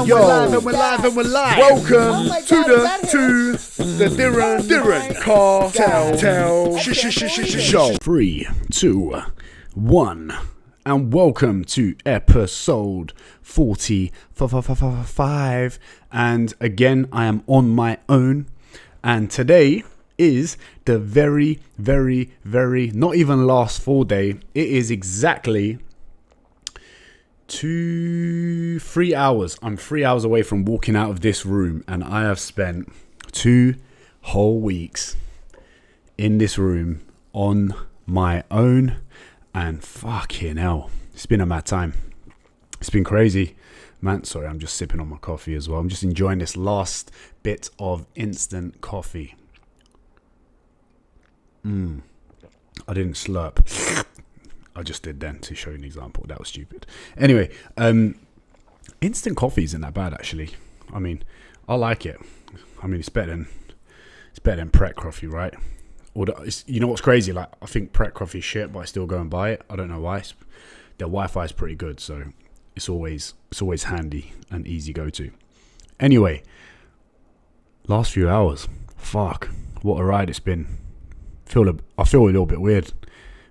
Yo, and we're live. Welcome to the Diren Kartal Show. 3, 2, 1, and welcome to episode 45. And again, I am on my own, and today is the very, not even last full day. It is exactly 3 hours. I'm 3 hours away from walking out of this room, and I have spent 2 whole weeks in this room on my own, and fucking hell, it's been a mad time. It's been crazy, man. Sorry, I'm just sipping on my coffee as well. I'm just enjoying this last bit of instant coffee. I didn't slurp. I just did then to show you an example. That was stupid. Anyway, instant coffee isn't that bad actually. I mean, I like it. I mean, it's better than Pret coffee, right? You know what's crazy? Like, I think Pret coffee is shit, but I still go and buy it. I don't know why. Their Wi-Fi is pretty good, so it's always handy and easy go to. Anyway, last few hours, fuck, what a ride it's been. I feel a little bit weird.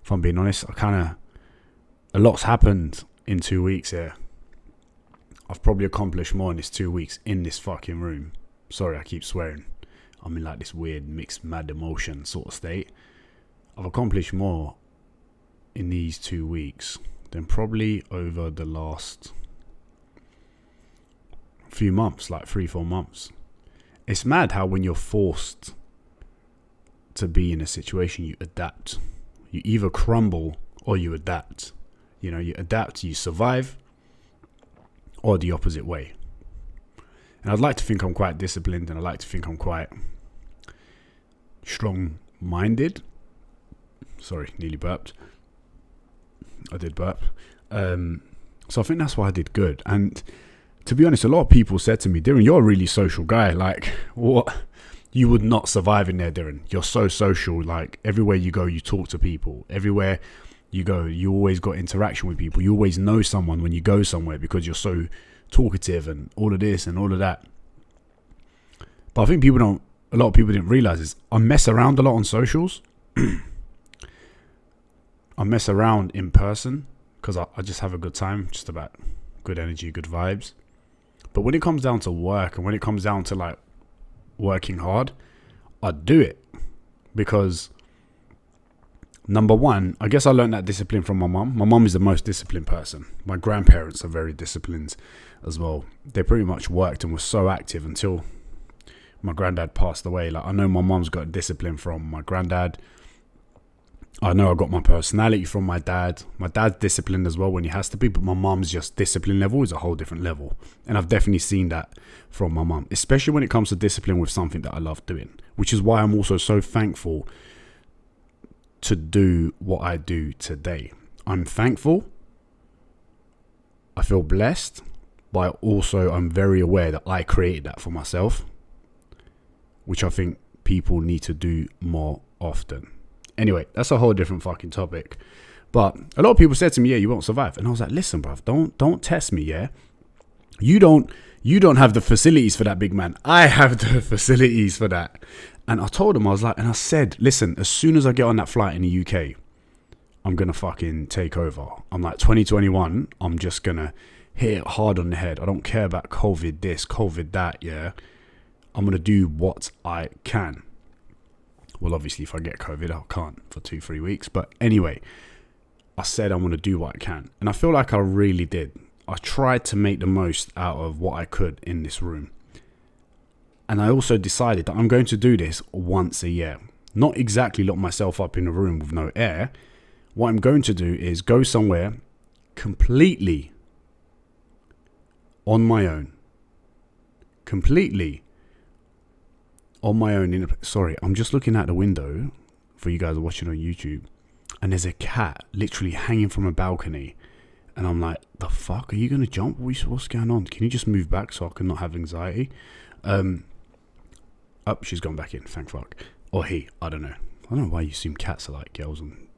If I'm being honest, a lot's happened in 2 weeks here. I've probably accomplished more in this 2 weeks in this fucking room. Sorry, I keep swearing. I'm in like this weird mixed mad emotion sort of state. I've accomplished more in these 2 weeks than probably over the last few months, like 3-4 months. It's mad how when you're forced to be in a situation, you adapt. You either crumble or you adapt. You know, you adapt, you survive, or the opposite way. And I'd like to think I'm quite disciplined, and I like to think I'm quite strong-minded. Sorry, nearly burped. I did burp. So I think that's why I did good. And to be honest, a lot of people said to me, Diren, you're a really social guy. Like, what? You would not survive in there, Diren. You're so social. Like, everywhere you go, you talk to people. Everywhere you go, you always got interaction with people. You always know someone when you go somewhere because you're so talkative and all of this and all of that. But I think a lot of people didn't realize is I mess around a lot on socials. I mess around in person because I just have a good time, just about good energy, good vibes. But when it comes down to work and when it comes down to like working hard, I do it because number one, I guess I learned that discipline from my mum. My mum is the most disciplined person. My grandparents are very disciplined as well. They pretty much worked and were so active until my granddad passed away. Like, I know my mum's got discipline from my granddad. I know I got my personality from my dad. My dad's disciplined as well when he has to be, but my mum's just discipline level is a whole different level. And I've definitely seen that from my mum, especially when it comes to discipline with something that I love doing, which is why I'm also so thankful to do what I do today. I'm thankful. I feel blessed, but also I'm very aware that I created that for myself, which I think people need to do more often. Anyway, that's a whole different fucking topic. But a lot of people said to me, yeah, you won't survive. And I was like, listen, bruv, don't test me, yeah? You don't have the facilities for that, big man. I have the facilities for that. And I told him, I said, listen, as soon as I get on that flight in the UK, I'm going to fucking take over. I'm like, 2021, I'm just going to hit it hard on the head. I don't care about COVID this, COVID that, yeah? I'm going to do what I can. Well, obviously, if I get COVID, I can't for 2-3 weeks. But anyway, I said I'm going to do what I can. And I feel like I really did. I tried to make the most out of what I could in this room. And I also decided that I'm going to do this once a year. Not exactly lock myself up in a room with no air. What I'm going to do is go somewhere completely on my own. Completely on my own. Sorry, I'm just looking out the window for you guys watching on YouTube, and there's a cat literally hanging from a balcony, and I'm like, the fuck, are you gonna jump? What's going on? Can you just move back so I can not have anxiety? She's gone back in, thank fuck. Or he, I don't know why you assume cats are like girls and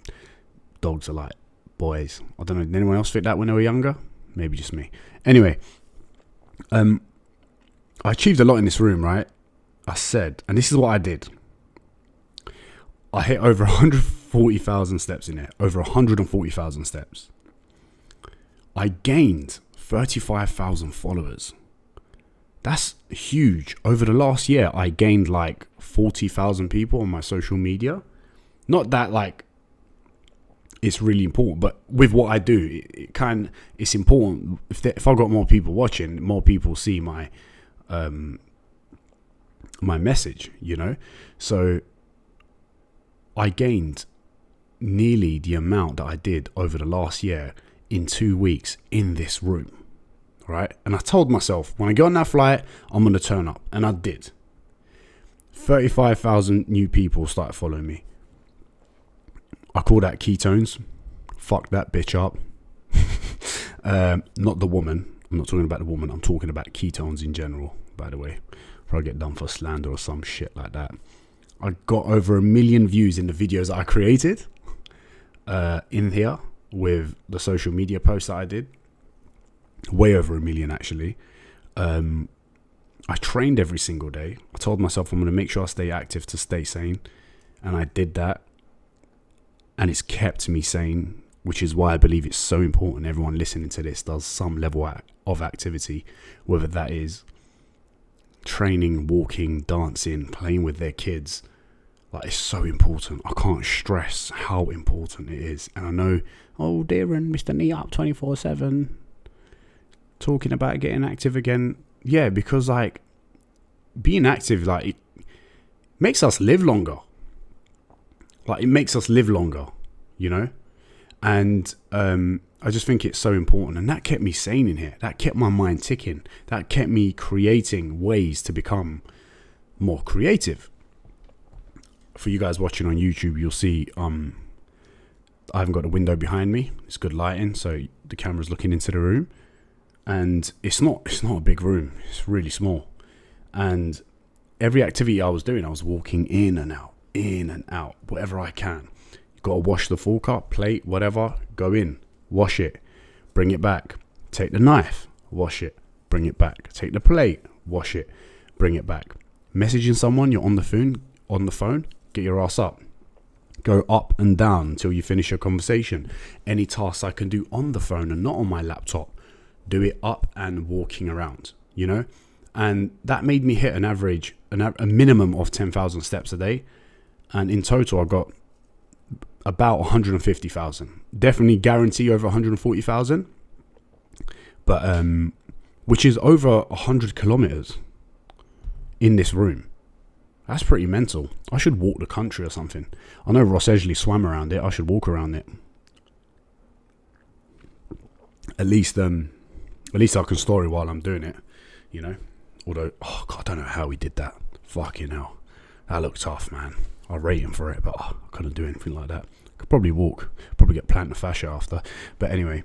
dogs are like boys. I don't know, did anyone else think that when they were younger? Maybe just me. Anyway, I achieved a lot in this room, right? I said, and this is what I did. I hit over 140,000 steps in it. Over 140,000 steps. I gained 35,000 followers. That's huge. Over the last year, I gained like 40,000 people on my social media. Not that like it's really important, but with what I do, it's important. If I got more people watching, more people see my my message, you know. So I gained nearly the amount that I did over the last year in 2 weeks in this room. Right? And I told myself, when I go on that flight, I'm going to turn up. And I did. 35,000 new people started following me. I call that ketones. Fuck that bitch up. Not the woman. I'm not talking about the woman. I'm talking about ketones in general, by the way. Before I get done for slander or some shit like that. I got over 1 million views in the videos that I created in here with the social media posts that I did. Way over 1 million, actually. I trained every single day. I told myself I'm going to make sure I stay active to stay sane. And I did that. And it's kept me sane, which is why I believe it's so important everyone listening to this does some level of activity, whether that is training, walking, dancing, playing with their kids. Like, it's so important. I can't stress how important it is. And I know, oh, Diren, Mr. Knee Up 24/7. Talking about getting active again. Yeah, because like being active, like it makes us live longer. Like it makes us live longer, you know? And I just think it's so important. And that kept me sane in here. That kept my mind ticking. That kept me creating ways to become more creative. For you guys watching on YouTube, you'll see I haven't got a window behind me. It's good lighting, so the camera's looking into the room. And it's not a big room. It's really small. And every activity I was doing, I was walking in and out, whatever I can. You got to wash the full cup, plate, whatever. Go in, wash it, bring it back. Take the knife, wash it, bring it back. Take the plate, wash it, bring it back. Messaging someone, you're on the phone, get your ass up. Go up and down until you finish your conversation. Any tasks I can do on the phone and not on my laptop, do it up and walking around, you know. And that made me hit a minimum of 10,000 steps a day. And in total, I got about 150,000. Definitely guarantee over 140,000. But which is over 100 kilometers in this room. That's pretty mental. I should walk the country or something. I know Ross Edgley swam around it. I should walk around it. At least I can story while I'm doing it, you know. Although, oh God, I don't know how he did that. Fucking hell. That looked tough, man. I rate him for it, but I couldn't do anything like that. Could probably walk. Probably get plantar fascia after. But anyway,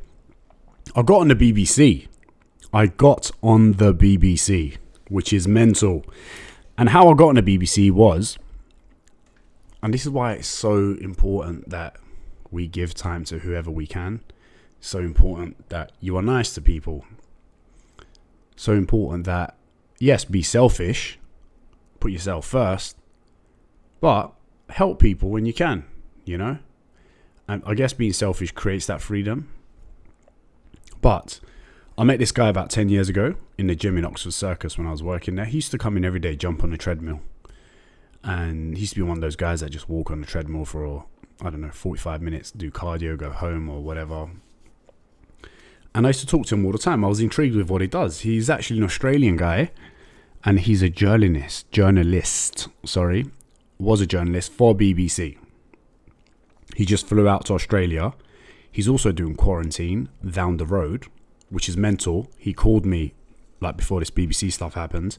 I got on the BBC. Which is mental. And how I got on the BBC was, and this is why it's so important that we give time to whoever we can. So important that you are nice to people. So important that, yes, be selfish, put yourself first, but help people when you can, you know? And I guess being selfish creates that freedom. But I met this guy about 10 years ago in the gym in Oxford Circus when I was working there. He used to come in every day, jump on the treadmill. And he used to be one of those guys that just walk on the treadmill for, 45 minutes, do cardio, go home or whatever. And I used to talk to him all the time. I was intrigued with what he does. He's actually an Australian guy, and he's a journalist, was a journalist for BBC. He just flew out to Australia. He's also doing quarantine down the road, which is mental. He called me, like before this BBC stuff happened.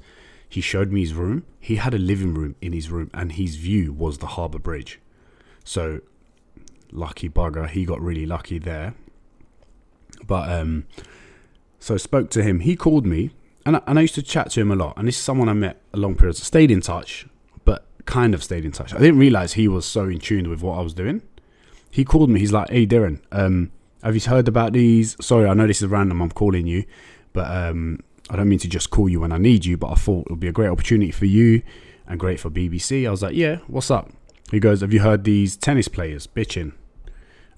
He showed me his room. He had a living room in his room, and his view was the Harbour Bridge. So, lucky bugger, he got really lucky there. But so I spoke to him. He called me, and I used to chat to him a lot. And this is someone I met a long period. Stayed in touch, but kind of stayed in touch. I didn't realize he was so in tune with what I was doing. He called me. He's like, "Hey, Diren, have you heard about these?" Sorry, I know this is random. I'm calling you, but I don't mean to just call you when I need you, but I thought it would be a great opportunity for you and great for BBC. I was like, yeah, what's up? He goes, have you heard these tennis players bitching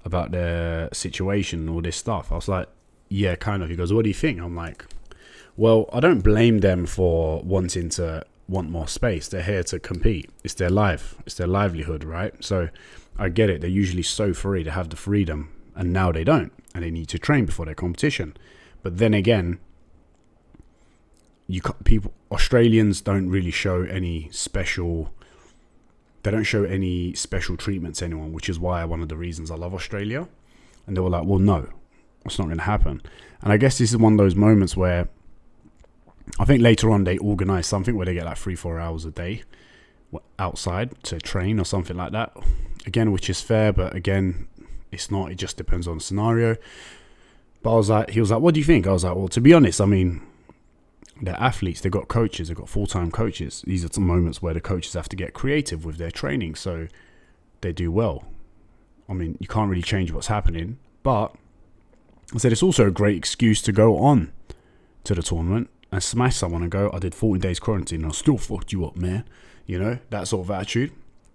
about their situation and all this stuff? I was like, yeah, kind of. He goes, what do you think? I'm like, well, I don't blame them for wanting to want more space. They're here to compete. It's their life. It's their livelihood, right? So I get it. They're usually so free to have the freedom, and now they don't, and they need to train before their competition. But then again, Australians don't really show any special. They don't show any special treatment to anyone, which is why one of the reasons I love Australia. And they were like, well, no, it's not going to happen. And I guess this is one of those moments where I think later on they organise something where they get like 3-4 hours a day outside to train or something like that. Again, which is fair, but again, it's not. It just depends on the scenario. But he was like, what do you think? I was like, well, to be honest, I mean, they're athletes, they've got coaches, they've got full-time coaches. These are some moments where the coaches have to get creative with their training, so they do well. I mean, you can't really change what's happening, but I said it's also a great excuse to go on to the tournament and smash someone and go, I did 14 days quarantine and I still fucked you up, man. You know, that sort of attitude.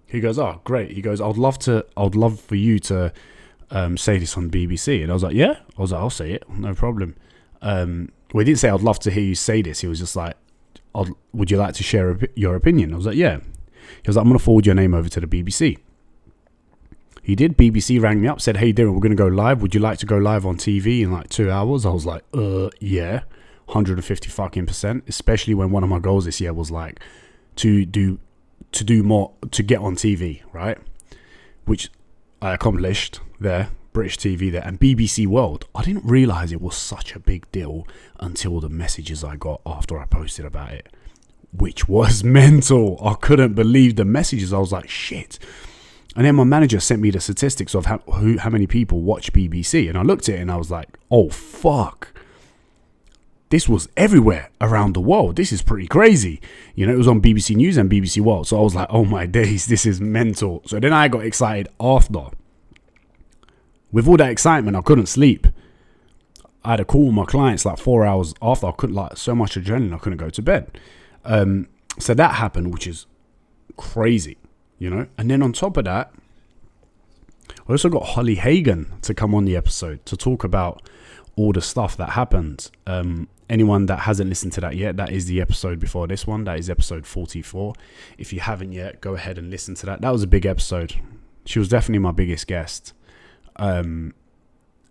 He goes, oh, great. He goes, I'd love for you to say this on BBC. And I was like, yeah. I was like, I'll say it, no problem. Well, he didn't say, I'd love to hear you say this. He was just like, would you like to share your opinion? I was like, yeah. He was like, I'm going to forward your name over to the BBC. He did. BBC rang me up, said, hey, Diren, we're going to go live. Would you like to go live on TV in like 2 hours? I was like, yeah, 150%, especially when one of my goals this year was like to do more, to get on TV, right? Which I accomplished there. British TV there, and BBC World. I didn't realize it was such a big deal until the messages I got after I posted about it, which was mental. I couldn't believe the messages. I was like, shit. And then my manager sent me the statistics of how many people watch BBC, and I looked at it and I was like, oh fuck, this was everywhere around the world. This is pretty crazy. You know, it was on BBC News and BBC World. So I was like, oh my days, this is mental. So then I got excited after. With all that excitement, I couldn't sleep. I had a call with my clients like 4 hours after. I couldn't, like, so much adrenaline, I couldn't go to bed. So that happened, which is crazy, you know. And then on top of that, I also got Holly Hagan to come on the episode to talk about all the stuff that happened. Anyone that hasn't listened to that yet, that is the episode before this one. That is episode 44. If you haven't yet, go ahead and listen to that. That was a big episode. She was definitely my biggest guest. And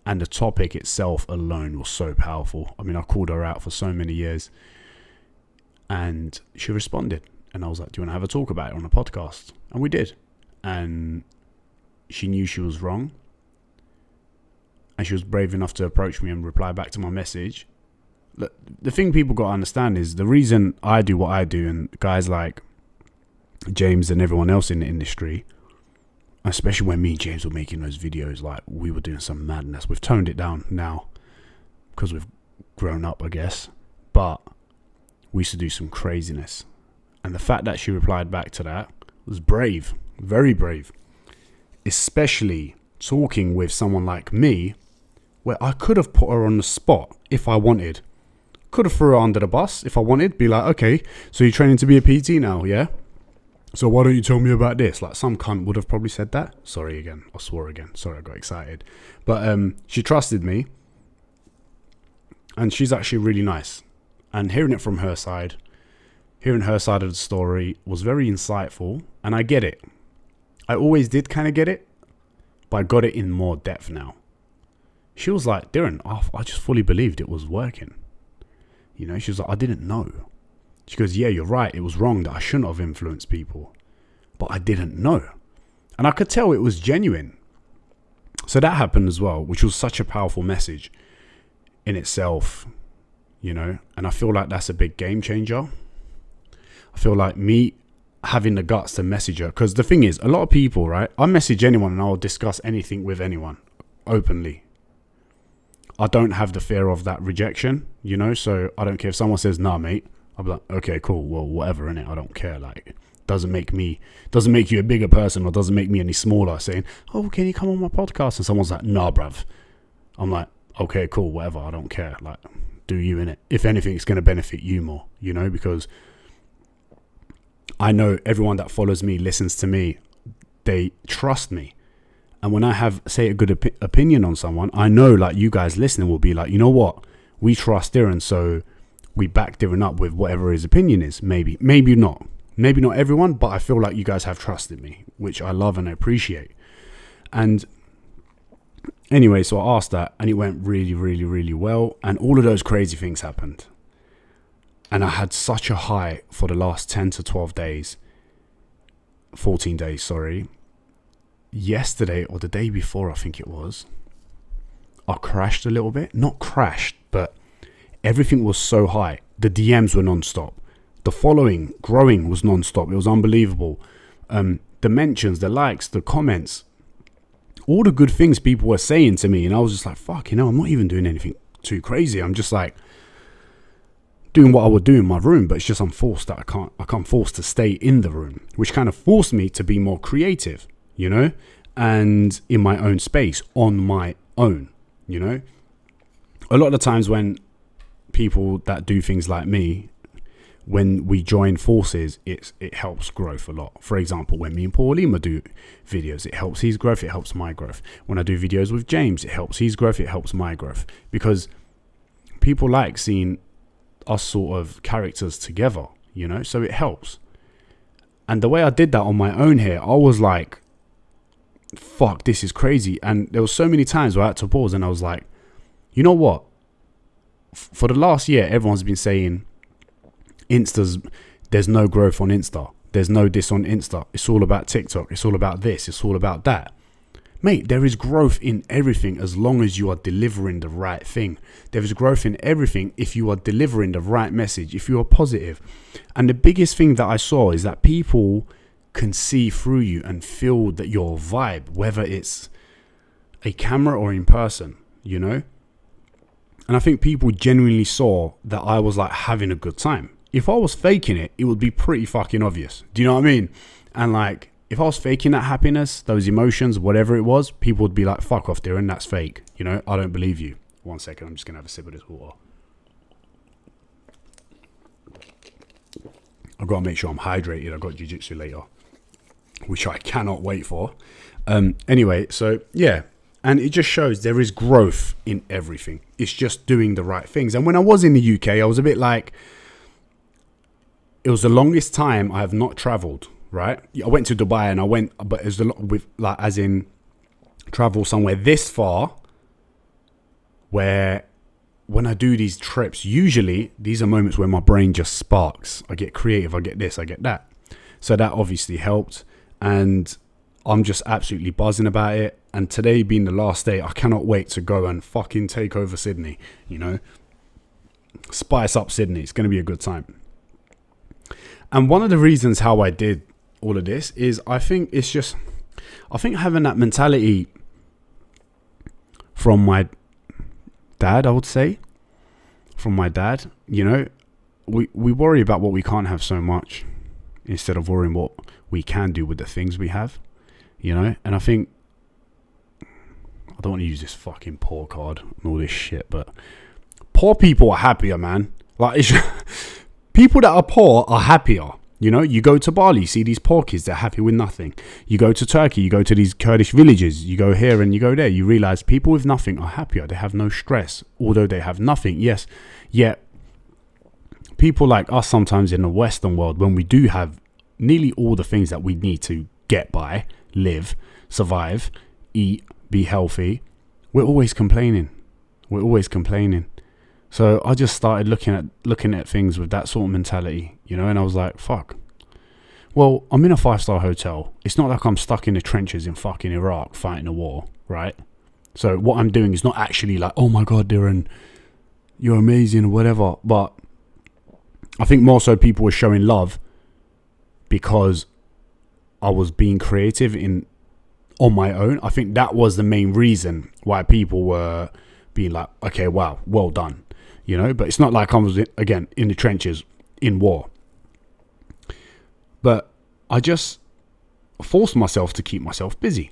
the topic itself alone was so powerful. I mean, I called her out for so many years and she responded, and I was like, do you want to have a talk about it on a podcast? And we did. And she knew she was wrong, and she was brave enough to approach me and reply back to my message. Look, the thing people got to understand is the reason I do what I do, and guys like James and everyone else in the industry, especially when me and James were making those videos, like, we were doing some madness. We've toned it down now because we've grown up, I guess. But we used to do some craziness. And the fact that she replied back to that was brave, very brave. Especially talking with someone like me, where I could have put her on the spot if I wanted. Could have threw her under the bus if I wanted. Be like, okay, so you're training to be a PT now, yeah? So why don't you tell me about this? Like, some cunt would have probably said that. Sorry again. I swore again. Sorry, I got excited. But she trusted me. And she's actually really nice. And hearing it from her side, hearing her side of the story was very insightful. And I get it. I always did kind of get it. But I got it in more depth now. She was like, Diren, I just fully believed it was working. You know, she was like, I didn't know. She goes, yeah, you're right. It was wrong that I shouldn't have influenced people. But I didn't know. And I could tell it was genuine. So that happened as well, which was such a powerful message in itself, you know. And I feel like that's a big game changer. I feel like me having the guts to message her. Because the thing is, a lot of people, right? I message anyone and I'll discuss anything with anyone openly. I don't have the fear of that rejection, you know. So I don't care if someone says, nah, mate. I'll be like, okay, cool, well, whatever, innit? I don't care. Like, doesn't make you a bigger person, or doesn't make me any smaller saying, oh, can you come on my podcast? And someone's like, nah, bruv. I'm like, okay, cool, whatever, I don't care. Like, do you in it. If anything, it's going to benefit you more, because I know everyone that follows me, listens to me, they trust me. And when I have, say, a good opinion on someone, I know like you guys listening will be like, you know what? We trust Diren, so we back Diren up with whatever his opinion is. Maybe not. Maybe not everyone, but I feel like you guys have trusted me, which I love and I appreciate. And anyway, so I asked that and it went really, really, really well. And all of those crazy things happened. And I had such a high for the last 10 to 12 days, 14 days, sorry. Yesterday or the day before, I think it was, I crashed a little bit. Not crashed, but everything was so high. The DMs were non-stop. The following, growing was non-stop. It was unbelievable. The mentions, the likes, the comments, all the good things people were saying to me. And I was just like, fuck, I'm not even doing anything too crazy. I'm just like doing what I would do in my room, but it's just I'm forced that I can't force to stay in the room, which kind of forced me to be more creative, and in my own space, on my own, A lot of the times when people that do things like me, when we join forces, it helps growth a lot. For example, when me and Paul Lima do videos, it helps his growth, it helps my growth. When I do videos with James, it helps his growth, it helps my growth. Because people like seeing us sort of characters together, so it helps. And the way I did that on my own here, I was like, fuck, this is crazy. And there was so many times where I had to pause and I was like, you know what? For the last year, everyone's been saying there's no growth on Insta. There's no this on Insta. It's all about TikTok. It's all about this. It's all about that. Mate, there is growth in everything as long as you are delivering the right thing. There is growth in everything if you are delivering the right message, if you are positive. And the biggest thing that I saw is that people can see through you and feel that your vibe, whether it's a camera or in person, And I think people genuinely saw that I was like having a good time. If I was faking it, it would be pretty fucking obvious. Do you know what I mean? And like, if I was faking that happiness, those emotions, whatever it was, people would be like, fuck off, Diren, that's fake. I don't believe you. 1 second, I'm just going to have a sip of this water. I've got to make sure I'm hydrated. I've got jiu-jitsu later, which I cannot wait for. Anyway, so yeah. And it just shows there is growth in everything. It's just doing the right things. And when I was in the UK, I was a bit like, it was the longest time I have not traveled, right? I went to Dubai and but it was a lot with like, as in travel somewhere this far, where when I do these trips, usually these are moments where my brain just sparks. I get creative, I get this, I get that. So that obviously helped. And I'm just absolutely buzzing about it. And today being the last day, I cannot wait to go and fucking take over Sydney, Spice up Sydney. It's going to be a good time. And one of the reasons how I did all of this is I think having that mentality from my dad, I would say, from my dad, we worry about what we can't have so much instead of worrying what we can do with the things we have, and I think, I don't want to use this fucking poor card and all this shit, but poor people are happier, man. Like, people that are poor are happier. You go to Bali, you see these poor kids, they're happy with nothing. You go to Turkey, you go to these Kurdish villages, you go here and you go there. You realize people with nothing are happier. They have no stress, although they have nothing. Yes, yet people like us sometimes in the Western world, when we do have nearly all the things that we need to get by, live, survive, eat, be healthy, we're always complaining. So I just started looking at things with that sort of mentality, and I was like, fuck. Well, I'm in a 5-star hotel. It's not like I'm stuck in the trenches in fucking Iraq fighting a war, right? So what I'm doing is not actually like, oh my God, Diren, you're amazing or whatever. But I think more so people were showing love because I was being creative on my own. I think that was the main reason why people were being like, okay, wow, well done. But it's not like I was, again, in the trenches in war. But I just forced myself to keep myself busy,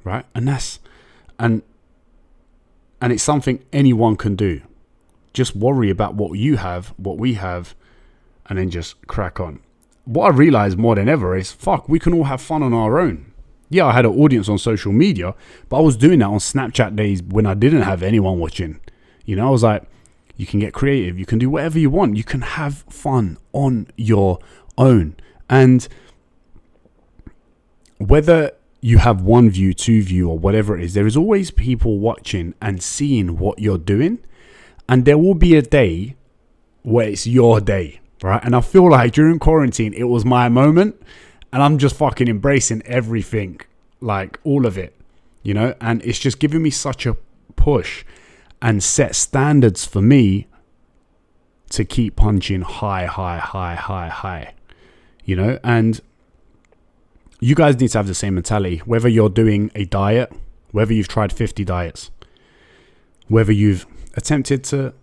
right? And it's something anyone can do. Just worry about what you have, what we have, and then just crack on. What I realized more than ever is, fuck, we can all have fun on our own. Yeah, I had an audience on social media, but I was doing that on Snapchat days when I didn't have anyone watching. You know, I was like, you can get creative. You can do whatever you want. You can have fun on your own. And whether you have one view, two view, or whatever it is, there is always people watching and seeing what you're doing. And there will be a day where it's your day, right? And I feel like during quarantine, it was my moment. And I'm just fucking embracing everything, like all of it, you know? And it's just giving me such a push and set standards for me to keep punching high, you know? And you guys need to have the same mentality, whether you're doing a diet, whether you've tried 50 diets, whether you've attempted to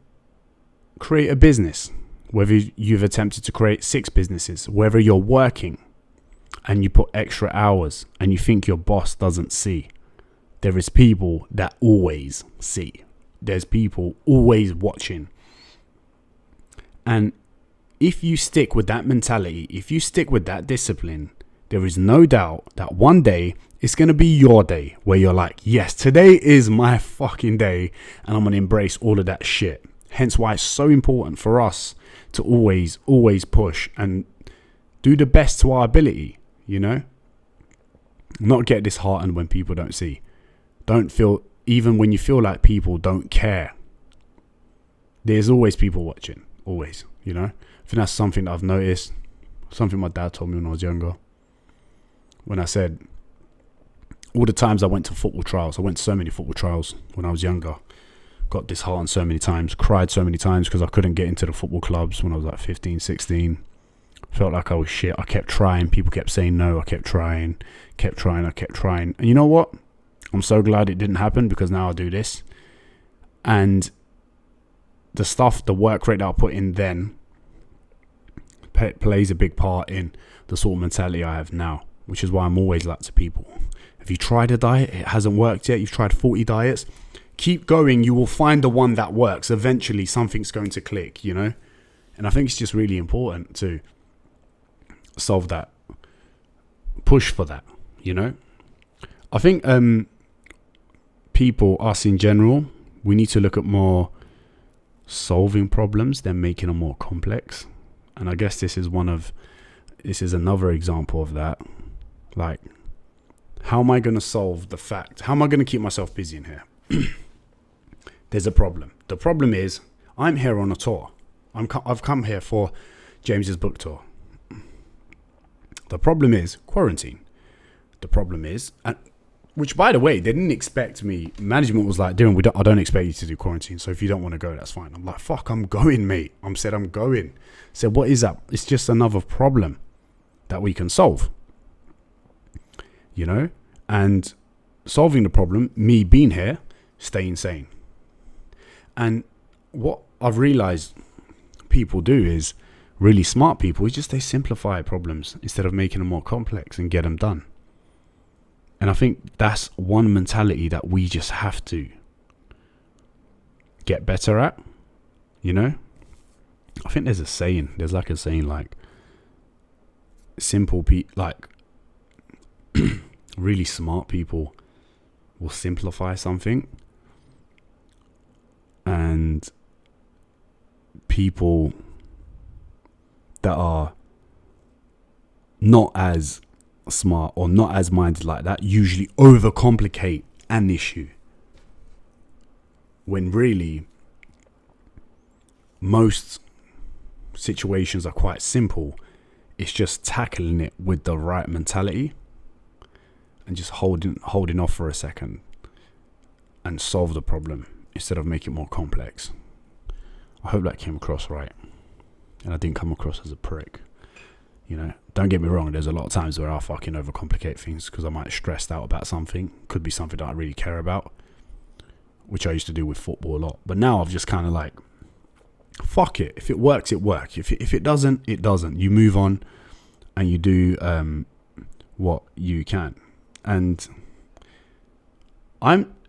create a business, whether you've attempted to create 6 businesses, whether you're working and you put extra hours and you think your boss doesn't see. There is people that always see. There's people always watching. And if you stick with that mentality, if you stick with that discipline, there is no doubt that one day it's going to be your day where you're like, yes, today is my fucking day and I'm going to embrace all of that shit. Hence why it's so important for us to always push and do the best to our ability, you know? Not get disheartened when people don't see. Don't feel, even when you feel like people don't care, there's always people watching, always, you know? I think that's something that I've noticed, something my dad told me when I was younger. When I said, all the times I went to football trials, I went to so many football trials when I was younger, got disheartened so many times, cried so many times because I couldn't get into the football clubs when I was like 15, 16. Felt like I was shit. I kept trying. People kept saying no. I kept trying. And you know what? I'm so glad it didn't happen because now I do this. And the work rate that I put in then plays a big part in the sort of mentality I have now, which is why I'm always like to people, if you tried a diet, it hasn't worked yet, you've tried 40 diets, keep going. You will find the one that works. Eventually something's going to click, you know? And I think it's just really important to solve that, push for that, you know? I think people, us in general, we need to look at more solving problems than making them more complex. And I guess this is another example of that. Like, how am I going to solve the fact? How am I going to keep myself busy in here? There's a problem. The problem is I'm here on a tour. I've come here for James's book tour. The problem is quarantine. The problem is, which by the way, they didn't expect me. Management was like, Diren, I don't expect you to do quarantine. So if you don't want to go, that's fine. I'm like, fuck, I'm going, mate. I'm going. Said, what is that? It's just another problem that we can solve. You know? And solving the problem, me being here, staying sane. And what I've realized people do is, really smart people, is just they simplify problems instead of making them more complex and get them done. And I think that's one mentality that we just have to get better at, you know? I think there's a saying, like simple like really smart people will simplify something, and people that are not as smart or not as minded like that usually overcomplicate an issue, when really most situations are quite simple. It's just tackling it with the right mentality and just holding off for a second and solve the problem instead of make it more complex. I hope that came across right and I didn't come across as a prick. You know, don't get me wrong, there's a lot of times where I fucking overcomplicate things because I might stressed out about something. Could be something that I really care about, which I used to do with football a lot. But now I've just kind of like, fuck it. If it works, it works. If it doesn't, it doesn't. You move on and you do what you can. And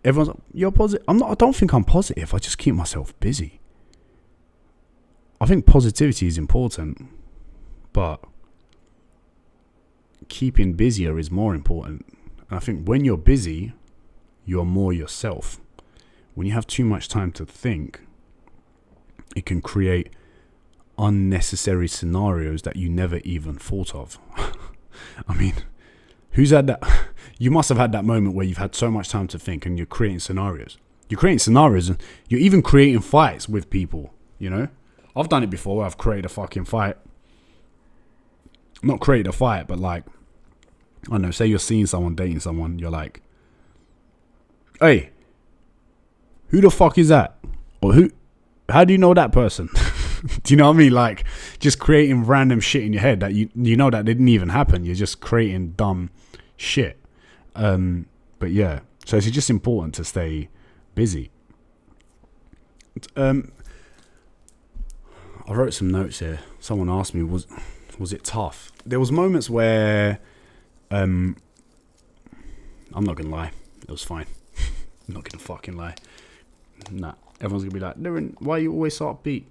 everyone's like, you're positive. I don't think I'm positive. I just keep myself busy. I think positivity is important, but keeping busier is more important. And I think when you're busy, you're more yourself. When you have too much time to think, it can create unnecessary scenarios that you never even thought of. I mean, who's had that? You must have had that moment where you've had so much time to think and you're creating scenarios. You're creating scenarios and you're even creating fights with people, you know? I've done it before where I've created a fucking fight. Not created a fight, but like, I don't know, say you're seeing someone, dating someone, you're like, hey, who the fuck is that? Or how do you know that person? Do you know what I mean? Like, just creating random shit in your head that you know that didn't even happen. You're just creating dumb shit. But yeah, so it's just important to stay busy. I wrote some notes here. Someone asked me, was it tough? There was moments where, I'm not gonna lie, it was fine. I'm not gonna fucking lie. Nah, everyone's gonna be like, Diren, why are you always so upbeat?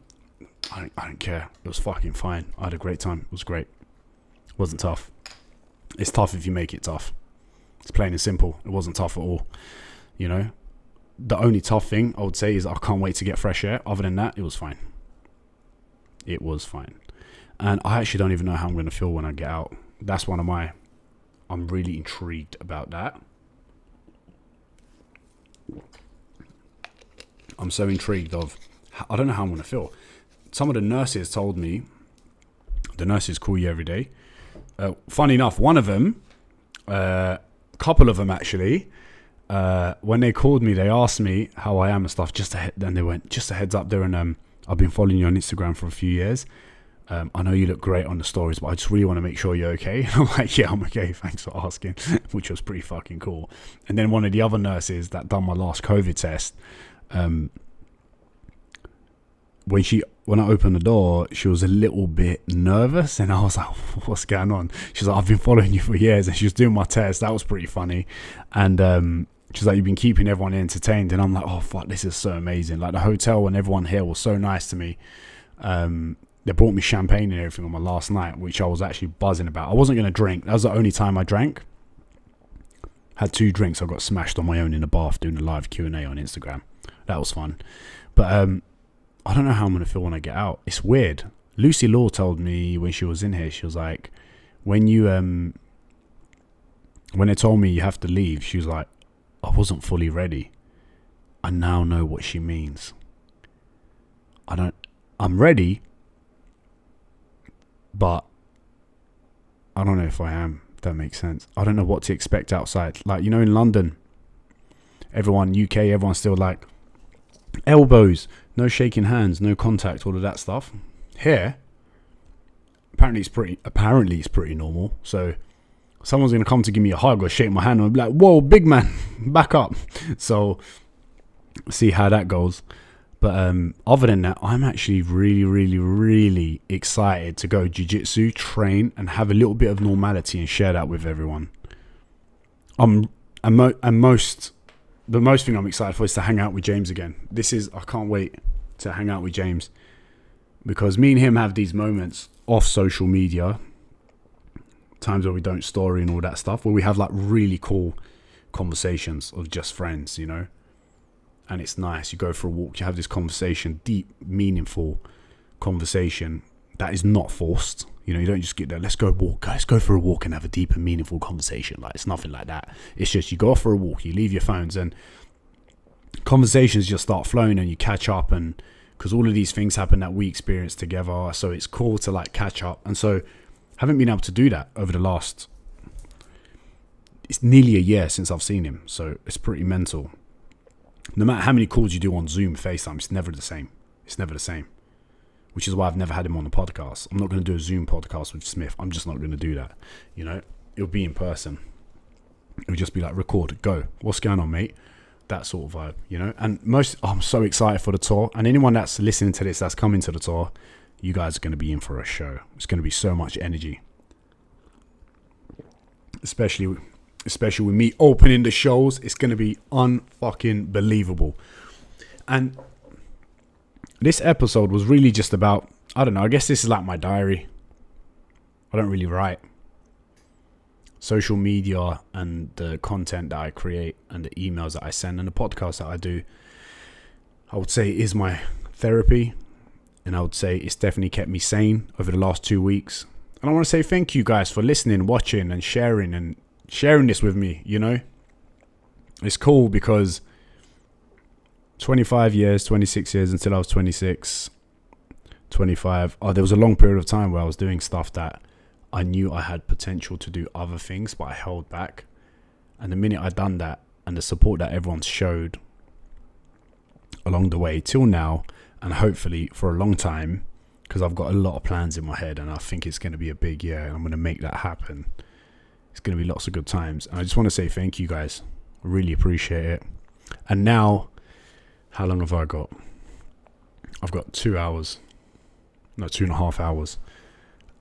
I don't care. It was fucking fine. I had a great time. It was great. It wasn't tough. It's tough if you make it tough. It's plain and simple. It wasn't tough at all. You know, the only tough thing I would say is I can't wait to get fresh air. Other than that, it was fine. It was fine. And I actually don't even know how I'm going to feel when I get out. That's I'm really intrigued about that. I'm so intrigued I don't know how I'm going to feel. Some of the nurses told me, the nurses call you every day. Funny enough, one of them, couple of them actually, when they called me, they asked me how I am and stuff. Then they went, just a heads up there, and I've been following you on Instagram for a few years. I know you look great on the stories, but I just really want to make sure you're okay. And I'm like, yeah, I'm okay. Thanks for asking, which was pretty fucking cool. And then one of the other nurses that done my last COVID test, when I opened the door, she was a little bit nervous, and I was like, what's going on? She's like, I've been following you for years, and she was doing my test. That was pretty funny. And she's like, you've been keeping everyone entertained. And I'm like, oh fuck, this is so amazing. Like, the hotel and everyone here was so nice to me. They brought me champagne and everything on my last night, which I was actually buzzing about. I wasn't going to drink. That was the only time I drank. Had 2 drinks. I got smashed on my own in the bath doing a live Q&A on Instagram. That was fun. But I don't know how I'm going to feel when I get out. It's weird. Lucy Law told me when she was in here, she was like, when they told me you have to leave, she was like, I wasn't fully ready. I now know what she means. I'm ready, but I don't know if I am, if that makes sense. I don't know what to expect outside. Like, you know, in London, everyone's still like, elbows, no shaking hands, no contact, all of that stuff. Here, apparently it's pretty normal. So someone's going to come to give me a hug or shake my hand and I'll be like, whoa, big man, back up. So see how that goes. But other than that, I'm actually really, really, really excited to go jiu-jitsu, train, and have a little bit of normality and share that with everyone. The most thing I'm excited for is to hang out with James again. I can't wait to hang out with James, because me and him have these moments off social media, times where we don't story and all that stuff, where we have like really cool conversations of just friends, you know. And it's nice. You go for a walk, you have this conversation, deep, meaningful conversation that is not forced. You know, you don't just get there, let's go for a walk and have a deep and meaningful conversation. Like, it's nothing like that. It's just, you go off for a walk, you leave your phones, and conversations just start flowing, and you catch up, and because all of these things happen that we experience together, so it's cool to like catch up. And so haven't been able to do that over the last, it's nearly a year since I've seen him, so it's pretty mental. No matter how many calls you do on Zoom, FaceTime, it's never the same. It's never the same. Which is why I've never had him on the podcast. I'm not going to do a Zoom podcast with Smith. I'm just not going to do that. You know, it'll be in person. It'll just be like, record, go. What's going on, mate? That sort of vibe, you know. And I'm so excited for the tour. And anyone that's listening to this, that's coming to the tour, you guys are going to be in for a show. It's going to be so much energy. Especially with me opening the shows. It's going to be unfucking believable. And this episode was really just about I don't know. I guess this is like my diary. I don't really write. Social media and the content that I create and the emails that I send and the podcast that I do, I would say is my therapy. And I would say it's definitely kept me sane over the last 2 weeks. And I want to say thank you guys for listening, watching and sharing this with me, you know. It's cool because 25 years, 26 years until I was 26, 25. There was a long period of time where I was doing stuff that I knew I had potential to do other things, but I held back. And the minute I done that and the support that everyone showed along the way till now, and hopefully for a long time, because I've got a lot of plans in my head and I think it's going to be a big year and I'm going to make that happen. It's going to be lots of good times. And I just want to say thank you guys. I really appreciate it. And now, how long have I got? I've got 2 hours. No, 2.5 hours.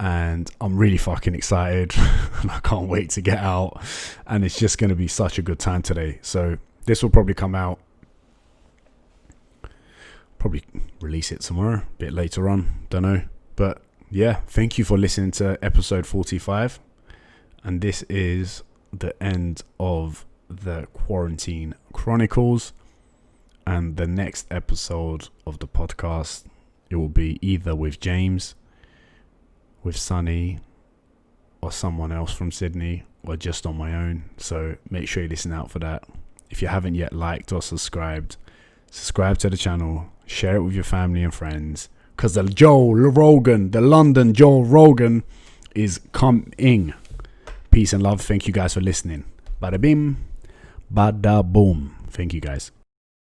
And I'm really fucking excited. And I can't wait to get out. And it's just going to be such a good time today. So this will probably come out. Probably release it somewhere a bit later on. Don't know. But yeah, thank you for listening to episode 45. And this is the end of the Quarantine Chronicles. And the next episode of the podcast, it will be either with James, with Sunny, or someone else from Sydney, or just on my own. So make sure you listen out for that. If you haven't yet liked or subscribe to the channel, share it with your family and friends, because the London Joe Rogan is coming. Peace and love. Thank you guys for listening. Bada bim, bada boom. Thank you guys.